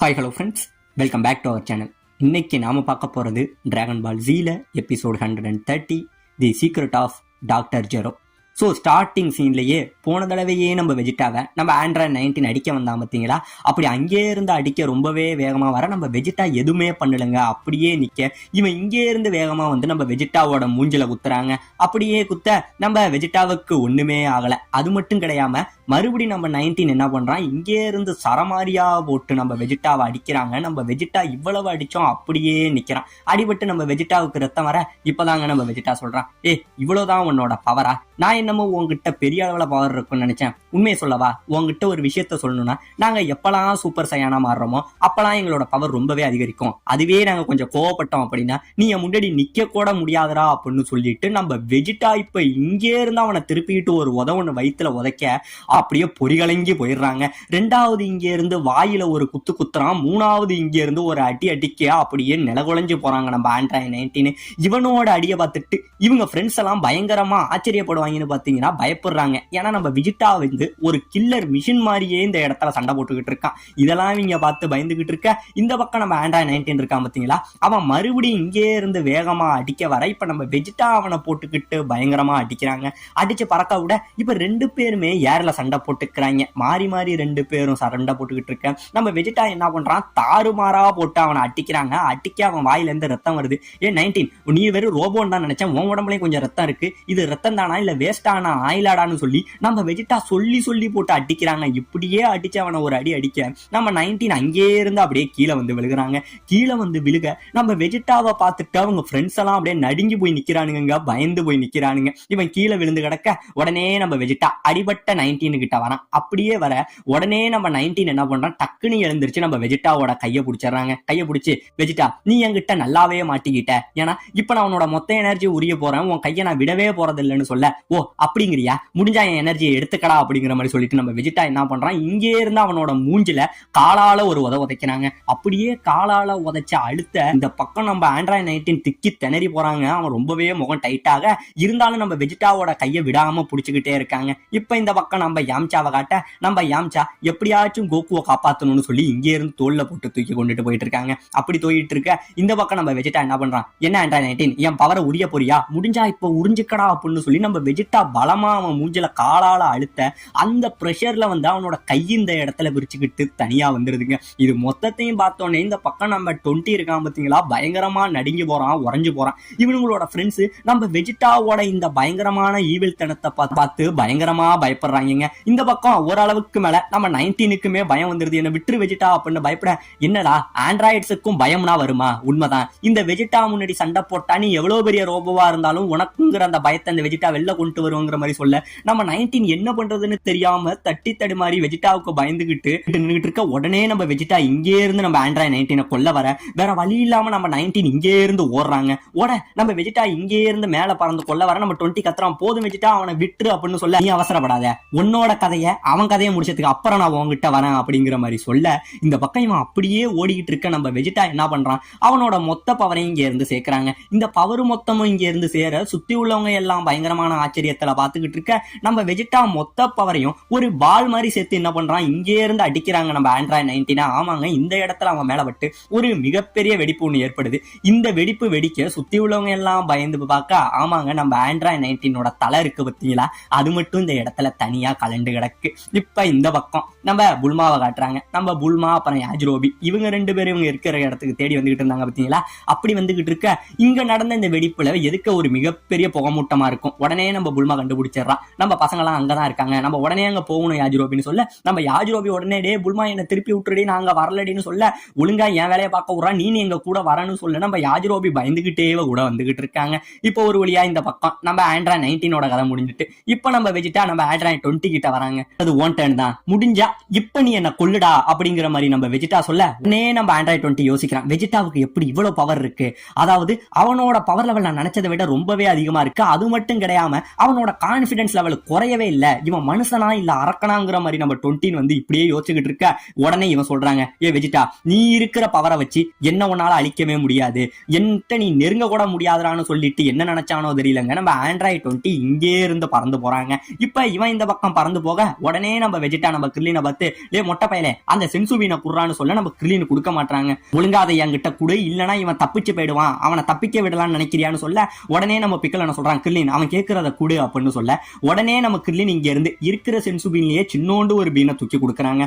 Hi hello friends, welcome back to our channel. இன்னைக்கு நாம பார்க்க போறது டிராகன் பால் ஜீல episode 130 the secret of doctor Gero. So starting சீன்லேயே போன தடவையே நம்ம வெஜிட்டாவை நம்ம ஆண்ட்ராய்ட் 19 அடிக்க வந்தா பார்த்தீங்களா, அப்படி அங்கே இருந்து அடிக்க ரொம்பவே வேகமாக வர நம்ம வெஜிட்டா எதுவுமே பண்ணலைங்க, அப்படியே நிற்க இவன் இங்கே இருந்து வேகமாக வந்து நம்ம வெஜிட்டாவோட மூஞ்சில குத்துறாங்க. அப்படியே குத்த நம்ம வெஜிட்டாவுக்கு ஒன்றுமே ஆகலை. அது மட்டும் கிடையாம மறுபடியும் நம்ம 19 என்ன பண்ணுறான், இங்கே இருந்து சரமாரியா போட்டு நம்ம வெஜிட்டாவை அடிக்கிறாங்க. நம்ம வெஜிட்டா இவ்வளவு அடித்தோம் அப்படியே நிற்கிறான். அடிபட்டு நம்ம வெஜிட்டாவுக்கு ரத்தம் வர இப்போதாங்க நம்ம வெஜிட்டா சொல்கிறான், இவ்வளோதான் உன்னோட பவரா? நான் என்னமோ உங்ககிட்ட பெரிய அளவில் பவர் இருக்குன்னு நினைச்சேன். உண்மையை சொல்லவா, உங்ககிட்ட ஒரு விஷயத்த சொல்லணும்னா, நாங்கள் எப்பெல்லாம் சூப்பர் சையானா மாறுறோமோ அப்பெல்லாம் எங்களோட பவர் ரொம்பவே அதிகரிக்கும். அதுவே நாங்கள் கொஞ்சம் கோவப்பட்டோம் அப்படின்னா நீ என் முன்னாடி நிக்க கூட முடியாதரா அப்படின்னு சொல்லிட்டு நம்ம வெஜிட்டா இப்ப இங்கே இருந்து அவனை திருப்பிட்டு ஒரு உதவுன்னு வயிற்றுல உதைக்க அப்படியே பொறிகலங்கி போயிடுறாங்க. ரெண்டாவது இங்கே இருந்து வாயில ஒரு குத்து குத்துறான். மூணாவது இங்கே இருந்து ஒரு அடி அடிக்க அப்படியே நிலகுலைஞ்சு போறாங்க நம்ம ஆண்ட்ராய்ட் 19. இவனோட அடியை பார்த்துட்டு இவங்க ஃப்ரெண்ட்ஸ் எல்லாம் பயங்கரமா ஆச்சரியப்படுவாங்கன்னு பாத்தீங்கன்னா பயப்படுறாங்க. ஏன்னா நம்ம விஜிட்டா வந்து ஒரு கில்லர் மிஷின் மாதிரியே இந்த இடத்துல சண்டை போட்டுக்கிட்டு இருக்கான். இதெல்லாம் இவங்க பார்த்து பயந்துகிட்டு இருக்க. இந்த பக்கம் நம்ம ஆண்ட்ராய்ட் 19 இருக்கான் பாத்தீங்களா, அவன் மறுபடியும் இங்கே இருந்து வேகமா அடிக்க வர இப்ப நம்ம வெஜிட்டா அவனை போட்டுக்கிட்டு பயங்கரமா அடிக்கிறாங்க. அடிச்சு பறக்க விட இப்ப ரெண்டு பேருமே ஏர்ல சண்டை போட்டுக்கிறாங்க. மாறி மாறி ரெண்டு பேரும் சண்டை போட்டுக்கிட்டு இருக்க. நம்ம வெஜிட்டா என்ன பண்றான், தாறுமாறா போட்டு அவனை அடிக்கிறாங்க. அடிக்க அவன் வாயில இருந்து ரத்தம் வருது. 19 நீ வெறும் ரோபோன்னு தான் நினைச்சேன், உன் உடம்புலயும் கொஞ்சம் ரத்தம் இருக்கு, இது ரத்தம் தானா இல்ல வேஸ்டானா ஆயிலாடான்னு சொல்லி நம்ம வெஜிட்டா சொல்லி போட்டு அடிக்கிறாங்க. இப்படியே அடிச்சு அவனை ஒரு அடி அடிக்க நம்ம 19 அங்கே இருந்து அப்படியே கீழே வந்து விழுகிறாங்க. கீழே வந்து விழுக நம்ம வெஜிட்டாவை பார்த்துட்டு அவங்க ஃப்ரெண்ட்ஸ் எல்லாம் அப்படியே நடுங்கி போய் நிக்கிறானுங்க, பயந்து போய் நிக்கிறானுங்க. இவன் கீழே விழுந்து கிடக்க உடனே நம்ம வெஜிட்டா அடிபட்ட 19 கிட்ட வரான். அப்படியே வர உடனே நம்ம 19 என்ன பண்றான், டக்குன்னு எழுந்திருச்சு நம்ம வெஜிட்டாவோட கையை பிடிச்சிடறாங்க. கையை பிடிச்சி, வெஜிட்டா நீ என்கிட்ட நல்லாவே மாட்டிக்கிட்ட, ஏன்னா இப்ப நான் உன்னோட மொத்த எனர்ஜி உரிய போறேன், உன் கையை நான் விடவே போறது இல்லைன்னு சொல்ல, ஓ அப்படிங்கிறியா, முடிஞ்சா என் எனர்ஜியை எடுத்துக்கடா அப்படிங்கிற மாதிரி சொல்லிட்டு நம்ம வெஜிட்டா என்ன பண்றான், இங்கே இருந்து அவனோட மூஞ்சில காலால ஒரு உதைக்கிறாங்க. அப்படியே காலால உதைச்ச அடுத்த இந்த பக்கம் நம்ம ஆண்ட்ராய்ட் 19 திக்கி திணறி போறாங்க. அவன் ரொம்பவே முகம் டைட்டாக இருந்தாலும் நம்ம வெஜிட்டாவோட கையை விடாம புடிச்சுக்கிட்டே இருக்காங்க. இப்ப இந்த பக்கம் நம்ம யாம்சாவை காட்ட நம்ம யாம்சா எப்படியாச்சும் கோகுவை காப்பாத்தணும்னு சொல்லி இங்கே இருந்து தோல்ல போட்டு தூக்கி கொண்டுட்டு போயிட்டு இருக்காங்க. அப்படி தூக்கிட்டு இருக்க இந்த பக்கம் நம்ம வெஜிட்டா என்ன பண்றான், என்ன ஆண்ட்ராய்ட் 19 என் பவரை உரிய போறியா, முடிஞ்சா இப்ப உறிஞ்சுக்கடா அப்படின்னு சொல்லி நம்ம வெஜிட்டா பலமா அவன் மூஞ்சில காலால அழுத்த அந்த பிரஷர்ல வந்து அவனோட கை இந்த இடத்துல விரிச்சுக்கிட்டு தனியா வந்துருதுங்க. இது மொத்தத்தையும் பார்த்தோன்னே இந்த பக்கம் நம்ம 20 இருக்கான் பாத்தீங்களா, பயங்கரமா நடுங்கி போறான், உறைஞ்சு போறான். இவனுங்களோட ஃப்ரெண்ட்ஸ் நம்ம வெஜிட்டாவோட இந்த பயங்கரமான ஈவில் தனத்தை பார்த்து பயங்கரமா பயப்படுறாங்க. இந்த பக்கம் ஓரளவுக்கு மேல நம்ம 19க்குமே பயம் வந்துருது. என்ன விட்டுரு வெஜிட்டா அப்படின்னு பயப்பட, என்னடா ஆண்ட்ராய்ட்ஸுக்கும் பயம்னா வருமா, உண்மைதான். இந்த வெஜிட்டா முன்னாடி சண்டை போட்டா நீ எவ்வளவு பெரிய ரோபோவா இருந்தாலும் உனக்குங்கிற அந்த பயத்தை அந்த வெஜிட்டா வெளில கொண்டு வருவோங்கிற மாதிரி சொல்ல நம்ம 19 என்ன பண்றதுன்னு தெரியாம தட்டி தடுமாறி வெஜிட்டாவுக்கு பயந்துகிட்டு நின்றுட்டு இருக்க. உடனே நம்ம வெஜிட்டா இங்கே இருந்து நம்ம ஆண்ட்ராய்ட் 19 கொல்ல வர வேற வழி இல்லாம நம்ம 19 இங்கே இருந்து ஓடுறாங்க. ஓட நம்ம வெஜிட்டா இங்கே இருந்து மேல பறந்து கொல்ல வர நம்ம 20 கத்துறான், போதும் வெஜிட்டா அவனை விட்டுரு அப்படின்னு சொல்ல, நீ அவசரப்படாத, உன்னோட கதையை அவன் கதையை முடிச்சதுக்கு அப்புறம் நான் உங்ககிட்ட வரேன் அப்படிங்கிற மாதிரி சொல்ல இந்த பக்கம் இவன் அப்படியே ஓடிக்கிட்டு இருக்க. நம்ம வெஜிட்டா என்ன பண்றான், அவனோட மொத்த பவரையும் இங்க இருந்து சேர்க்கிறாங்க. இந்த பவர் மொத்தமும் இங்க இருந்து சேர சுத்தி உள்ளவங்க எல்லாம் பயங்கரமான ஆச்சரியத்துல பாத்துக்கிட்டு இருக்க. நம்ம வெஜிட்டா மொத்த பவரையும் ஒரு பால் மாதிரி சேர்த்து என்ன பண்றான், இங்கே இருந்து அடிக்கிறாங்க நம்ம ஆண்ட்ராய்ட் 19. ஆமாங்க, இந்த இடத்துல அவன் மேல பட்டு ஒரு மிகப்பெரிய வெடிப்பு ஒண்ணு ஏற்படுது. இந்த வெடிப்பு வெடிக்க சுத்தி உள்ளவங்க எல்லாம் பயந்து பார்க்க, ஆமாங்க நம்ம ஆண்ட்ராய்ட் 19 தலை இருக்கு பத்தீங்களா, அது மட்டும் இந்த இடத்துல தனியா கலண்டு கிடக்கு. இப்ப இந்த பக்கம் நம்ம புல்மாவை காட்டுறாங்க. நம்ம புல்மா அப்புறம் யாஜ்ரோபி இவங்க ரெண்டு பேரும் இவங்க இருக்கிற இடத்துக்கு தேடி வந்துகிட்டு இருந்தாங்க பாத்தீங்களா. அப்படி வந்துகிட்டு இருக்க இங்க நடந்த இந்த வெடிப்புல எதுக்க ஒரு மிகப்பெரிய புகமூட்டமா இருக்கும். உடனே நம்ம புல்மா கண்டுபிடிச்சிடறான், நம்ம பசங்க எல்லாம் அங்கதான் இருக்காங்க, நம்ம உடனே அங்க போகணும் யாஜ்ரோபின்னு சொல்ல, நம்ம யாஜ்ரோபி உடனே டே புல்மா என்ன திருப்பி விட்டுறடி, நாங்க வரலடின்னு சொல்ல, ஒழுங்கா என் வேலையை பார்க்க விடுறா, நீ எங்க கூட வரணும்னு சொல்ல நம்ம யாஜ்ரோபி பயந்துகிட்டே கூட வந்துகிட்டு இருக்காங்க. இப்போ ஒரு வழியா இந்த பக்கம் நம்ம ஆண்ட்ராய்ட் 19 கதை முடிஞ்சிட்டு இப்ப நம்ம வெஜிட்டா நம்ம ஆண்ட்ராய்ட் 20 கிட்ட வராங்க. அது ஓன் டர்ன் தான், முடிஞ்சா இப்ப நீ என்ன கொல்லுடா அப்படிங்கிற மாதிரி நம்ம வெஜிட்டா சொல்ல, உடனே நம்ம ஆண்ட்ராய்ட் 20 யோசிக்கிறான், வெஜிட்டாவுக்கு எப்படி இவ்வளவு பவர் இருக்கு, அதாவது அவனோட பவர் லெவல் நான் நினைச்சதை விட ரொம்பவே அதிகமா இருக்கு. அது மட்டும் கிடையாம அவனோட கான்பிடன்ஸ் லெவல் குறையவே இல்ல, இவன் மனுஷனா இல்ல அரக்கனாங்கிற மாதிரி நம்ம 20 வந்து இப்படியே யோசிச்சுக்கிட்டு இருக்க. உடனே இவன் சொல்றாங்க, வெஜிட்டா நீ இருக்கிற பவரை வச்சு என்ன உன்னால அழிக்கவே முடியாது, என்கிட்ட நீ நெருங்க கூட முடியாதான்னு சொல்லிட்டு என்ன நினைச்சானோ தெரியலங்க. நம்ம ஆண்ட்ராய்ட் 20 இங்கே இருந்து பறந்து போறாங்க. இப்ப இவன் இந்த பக்கம் பறந்து பறந்து போக உடனே நம்ம வெஜிடா நம்ம கிர்லினை பார்த்து மொட்டை பயலே அந்த சென்சுபீனை குடுறான்னு சொல்ல நம்ம கிர்லின் கொடுக்க மாட்டாங்க. ஒழுங்கா அதை என்கிட்ட குடு, இல்லனா இவன் தப்பிச்சு போயிடுவான், அவனை தப்பிக்க விடலாம்னு நினைக்கிறியான்னு சொல்ல உடனே நம்ம பிக்கல் என்ன சொல்றான், கிர்லின் அவன் கேட்கறத குடு அப்படின்னு சொல்ல உடனே நம்ம கிர்லின் இங்க இருந்து இருக்கிற சென்சுபீன்லயே சின்னோண்டு ஒரு பீனை தூக்கி கொடுக்குறாங்க.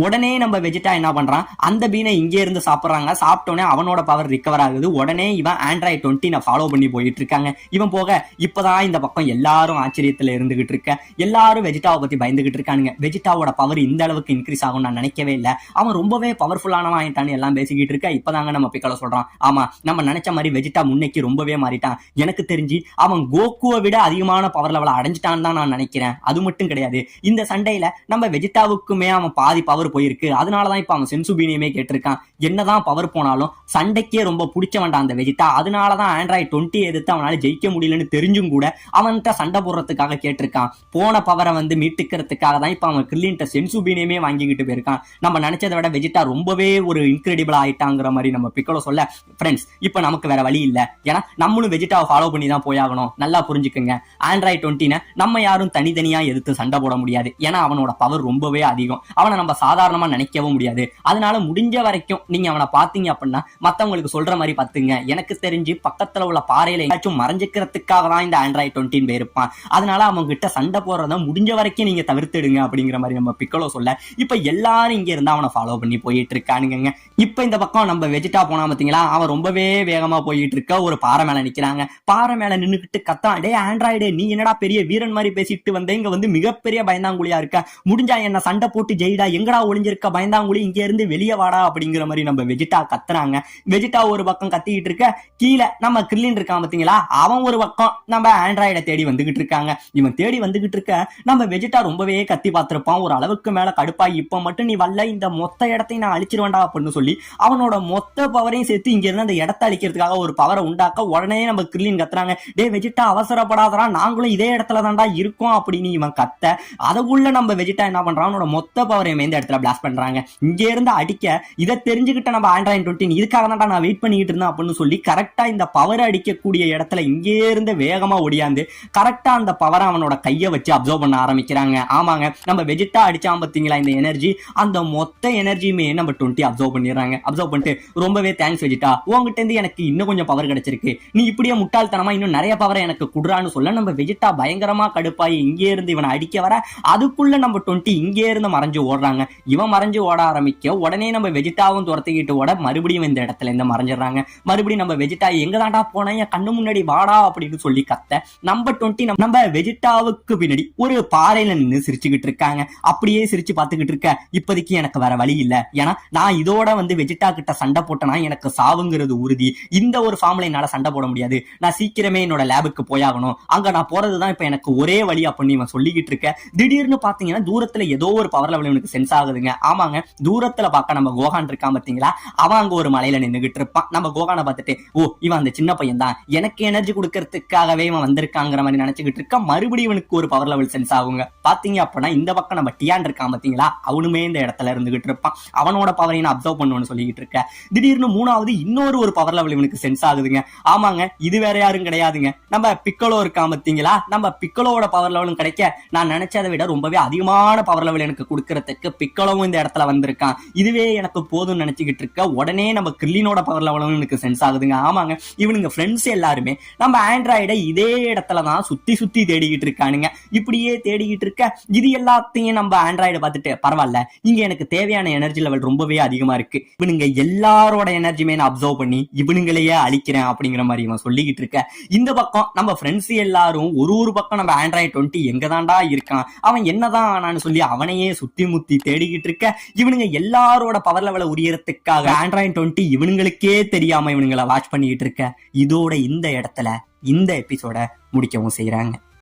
உடனே நம்ம வெஜிடா என்ன பண்றான், அந்த பீனை இங்கே இருந்து சாப்பிடுறாங்க. சாப்பிட்டோன்னே அவனோட பவர் ரிகவர் ஆகுது. உடனே இவன் ஆண்ட்ராய்ட் 20 ஃபாலோ பண்ணி போயிட்டு இருக்காங்க. இவன் போக இப்பதான் இந்த பக்கம் எல்லாரும் ஆச்சரியத்துல இருந்துகிட்டு இருக்க, எல்லாரும் வெஜிடாவை பத்தி பயந்துகிட்டு இருக்கானுங்க. வெஜிடாவோட பவர் இந்த அளவுக்கு இன்க்ரீஸ் ஆகும் நான் நினைக்கவே இல்லை, அவன் ரொம்பவே பவர்ஃபுல்லானவன் ஆயிட்டான்னு எல்லாம் பேசிக்கிட்டு இருக்க. இப்பதாங்க நம்ம பிக்கல சொல்றான், ஆமா நம்ம நினைச்ச மாதிரி வெஜிடா முன்னைக்கு ரொம்பவே மாறிட்டான். எனக்கு தெரிஞ்சு அவன் கோகுவை விட அதிகமான பவர் லெவலை அடைஞ்சிட்டான்னு தான் நான் நினைக்கிறேன். அது மட்டும் கிடையாது, இந்த சண்டையில நம்ம வெஜிடாவுக்குமே அவன் பாதி பவர் போயிருக்கு. அதனாலதான் இப்ப அவன் சென்சுபீனியுமே கேட்டிருக்கான். என்னதான் பவர் போனாலும் சண்டைக்கே ரொம்ப பிடிச்ச வேண்டாம் அந்த வெஜிடா. அதனாலதான் ஆண்ட்ராய்ட் 20 எதிர்த்து அவனால ஜெயிக்க முடியலன்னு தெரிஞ்சும் கூட அவன்கிட்ட சண்டை போடுறதுக்காக கேட்டிருக்கான். போன பவரை வந்து மீட்டுக்கிறதுக்காக தான் இப்ப அவன் கிர்லின்ட்ட சென்சுபீனியுமே வாங்கிக்கிட்டு போயிருக்கான். நம்ம நினைச்சதை விட வெஜிடா ரொம்பவே ஒரு இன்கிரெடிபிள் ஆயிட்டாங்கிற மாதிரி நம்ம பிக்கலோ சொல்ல, ஃப்ரெண்ட்ஸ் இப்ப நமக்கு வேற வழி இல்ல, ஏன்னா நம்மளும் வெஜிடாவை ஃபாலோ பண்ணி தான் போயாகணும். நல்லா புரிஞ்சுக்குங்க, ஆண்ட்ராய்ட் 20 நம்ம யாரும் தனித்தனியா எதிர்த்து சண்டை போட முடியாது. ஏன்னா அவனோட பவர் ரொம்பவே அதிகம், அவனை நம்ம சாதாரணமா நினைக்கவும் முடியாது. அதனால முடிஞ்ச வரைக்கும் நீங்க அவனை பாத்தீங்க அப்படின்னா மத்தவங்களுக்கு சொல்ற மாதிரி பாத்துங்க. எனக்கு தெரிஞ்சு பக்கத்துல உள்ள பாறையில ஏதாச்சும் மறைஞ்சிக்கிறதுக்காக தான் இந்த ஆண்ட்ராய்ட் 20 போயிருப்பான். அதனால அவங்க கிட்ட சண்டை போடுறத முடிஞ்ச வரைக்கும் நீங்க தவிர்த்துடுங்க அப்படிங்கிற மாதிரி நம்ம பிக்கலோ சொல்ல, இப்ப எல்லாரும் இங்க இருந்து அவனை ஃபாலோ பண்ணி போயிட்டு இருக்கானுங்க. இப்ப இந்த பக்கம் நம்ம வெஜிடா போனா பாத்தீங்களா, அவன் ரொம்பவே வேகமா போயிட்டு இருக்க. ஒரு பாறை மேல நிக்கிறாங்க. பாறை மேல நின்னுக்கிட்டு கத்தான், டே ஆண்ட்ராய்டு நீ என்னடா பெரிய வீரன் மாதிரி பேசிட்டு வந்த, இங்க வந்து மிகப்பெரிய பயந்தாங்குழியா இருக்க, முடிஞ்சா என்ன சண்டை போட்டு ஜெயிடா, எங்கடா ஒளிஞ்சிருக்க பயந்தாங்குழி, இங்க இருந்து வெளியே வாடா அப்படிங்கிற மாதிரி நம்ம வெஜிடா கத்துறாங்க. வெஜிடா ஒரு பக்கம் கத்திக்கிட்டு இருக்க, கீழே நம்ம கிர்லின் இருக்கான் பாத்தீங்களா, அவன் ஒரு பக்கம் நம்ம ஆண்ட்ராய்டை தேடி வந்துகிட்டு இருக்காங்க. இவன் தேடி வந்துகிட்டு இருக்க நம்ம வெஜிடா ரொம்பவே கத்தி பார்த்திருப்பான். ஒரு அளவுக்கு மேல கடுப்பாகி இப்ப மட்டும் நீ வரல, இந்த மொத்த இடத்தையும் நான் அழிச்சிருவேண்டா அப்படின்னு சொல்லி அவனோட மொத்த பவரையும் சேர்த்து இங்க இருந்து அந்த இடத்தை அழிக்கிறதுக்காக ஒரு பவரை உண்டாக்க உடனே நம்ம கிர்லின் கத்துறாங்க, டே வெஜிடா அவசரப்படாதரா, நாங்களும் இதே இடத்துல தான்டா இருக்கோம் அப்படின்னு இவன் கத்த, அதுக்குள்ள நம்ம வெஜிடா என்ன பண்றான், அவனோட மொத்த பவரையும் இந்த இடத்துல பிளாஸ்ட் பண்றாங்க. இங்க இருந்து அடிக்க இதை தெரிஞ்சுக்கிட்ட நம்ம ஆண்ட்ராய்ட் 20 இதுக்காக தான் நான் வெயிட் பண்ணிட்டு இருந்தேன் அப்படின்னு சொல்லி கரெக்டா இந்த பவர் அடிக்கக்கூடிய இடத்துல இங்கே இருந்து வேகமா ஒடியாந்து கரெக்டா அந்த பவரை அவனோட கையை வச்சு அப்சர்வ் பண்ண ஆரம்பிக்கிறாங்க. ஆமாங்க, நம்ம வெஜிடா அடிச்சான் பாத்தீங்களா இந்த எனர்ஜி, அந்த மொத்த எனர்ஜியுமே நம்ம 20 அப்சர்வ் பண்ணிடுறாங்க. அப்சர்வ் பண்ணிட்டு ரொம்பவே தேங்க்ஸ் வெஜிடா, உங்ககிட்ட இருந்து எனக்கு இன்னும் கொஞ்சம் பவர் கிடைச்சிருக்கு, நீ இப்படியே முட்டாள்தனமா இன்னும் நிறைய பவரை எனக்கு குடுறான்னு சொல்ல நம்ம வெஜிடா பயங்கரமா கடுப்பாயி இங்கே இருந்து இவனை அடிக்க வர அதுக்குள்ள நம்ம 20 இங்கே இருந்து மறைஞ்சு ஓடுறாங்க. இவன் மறைஞ்சு ஓட ஆரம்பிக்க உடனே நம்ம வெஜிடாவும் துரத்திக்கிட்டு ஓட மறுபடியும் இந்த இடத்துல இருந்து மறைஞ்சிடறாங்க. மறுபடியும் நம்ம வெஜிடா எங்க தாண்டா போன, என் கண்ணு முன்னாடி வாடா அப்படின்னு சொல்லி கத்த நம்ம 20 நம்ம வெஜிடாவுக்கு பின்னாடி ஒரு பாறையில நின்று சிரிச்சுக்கிட்டு இருக்காங்க. அப்படியே சிரிச்சு பார்த்துக்கிட்டு இருக்க, இப்போதைக்கு எனக்கு வேற வழி இல்ல, ஏன்னா நான் இதோட வந்து வெஜிடா கிட்ட சண்டை போட்டேன்னா எனக்கு சாவுங்கிறது உறுதி. இந்த ஒரு ஃபார்ம்ல என்னால சண்டை போட முடியாது, நான் சீக்கிரமே என்னோட லேபுக்கு போயாகணும், அங்க நான் போறதுதான் இப்ப எனக்கு ஒரே வழி அப்படின்னு இவன் சொல்லிக்கிட்டு இருக்க. திடீர்னு பாத்தீங்கன்னா தூரத்துல ஏதோ ஒரு பவர் லெவல் இவனுக்கு சென்ஸ் ஆகுதுங்க. ஆமாங்க, தூரத்துல பார்க்க நம்ம கோகான் இருக்கான் பாத்தீங்களா, அவன் அங்க ஒரு மலையில நின்னுகிட்டு இருப்பான். நம்ம கோகானை பார்த்துட்டு ஓ இவன் அந்த சின்ன பையன் தான், எனக்கு எனர்ஜி கொடுக்கறதுக்காகவே இவன் வந்திருக்காங்கிற மாதிரி நினைச்சுக்கிட்டு இருக்க. மறுபடியும் இவனுக்கு ஒரு பவர் லெவல் சென்ஸ் ஆகுங்க. பாத்தீங்க அப்படின்னா இந்த பக்கம் நம்ம டியான் இருக்கான் பாத்தீங்களா, அவனுமே இந்த இடத்துல இருந்துகிட்டு இருப்பான். அவனோட பவரையும் அப்சர்வ் பண்ணுவேன்னு சொல்லிக்கிட்டு இருக்க. திடீர்னு மூணாவது இன்னொரு ஒரு பவர் லெவல் இவனுக்கு சென்ஸ் ஆகுதுங்க. ஆமாங்க, இது வேற யாரும் கிடையாதுங்க, நம்ம பிக்கலோ இருக்கான் பாத்தீங்களா, நம்ம பிக்கலோட பவர் லெவலும் கிடைக்க நான் நினைச்சதை விட ரொம்பவே அதிகமான பவர் லெவல் எனக்கு கொடுக்கறதுக்கு பிக்கலோவும் இந்த இடத்துல வந்திருக்கான். இதுவே எனக்கு போதும்னு நினைச்சுக்கிட்டு இருக்க. உடனே நம்ம கிர்லினோட பவர் லெவலும் எனக்கு சென்ஸ் ஆகுதுங்க. ஆமாங்க, இவனுங்க ஃப்ரெண்ட்ஸ் எல்லாருமே நம்ம ஆண்ட்ராய்டை இதே இடத்துல தான் சுத்தி சுத்தி தேடிக்கிட்டு இருக்கானுங்க. இப்படியே தேடிக்கிட்டு இருக்க இது எல்லாத்தையும் நம்ம ஆண்ட்ராய்டை பார்த்துட்டு பரவாயில்ல, இங்க எனக்கு தேவையான எனர்ஜி லெவல் ரொம்பவே அதிகமா இருக்கு, இவனுங்க எல்லாரோட எனர்ஜியுமே நான் அப்சர்வ் பண்ணி இவனுங்களையே அழிக்கிறேன் அப்படிங்கிற மாதிரி இவன் சொல்லிக்கிட்டு இருக்க. இந்த பக்கம் நம்ம ஃப்ரெண்ட்ஸ் எல்லாரும் ஒரு பக்கம் நம்ம ஆண்ட்ராய்ட் 20 எங்க தாண்டா இருக்கான், அவன் என்னதான் ஆனான்னு சொல்லி அவனையே சுத்தி முத்தி தேடிக்கிட்டு இருக்க. இவனுங்க எல்லாரோட பவர் லெவலை உரியறதுக்காக ஆண்ட்ராய்ட் 20 இவனுங்களுக்கே தெரியாம இவனுங்களை வாட்ச் பண்ணிக்கிட்டு இருக்க. இதோட இந்த இடத்துல இந்த எபிசோட முடிக்கவும் செய்யறாங்க.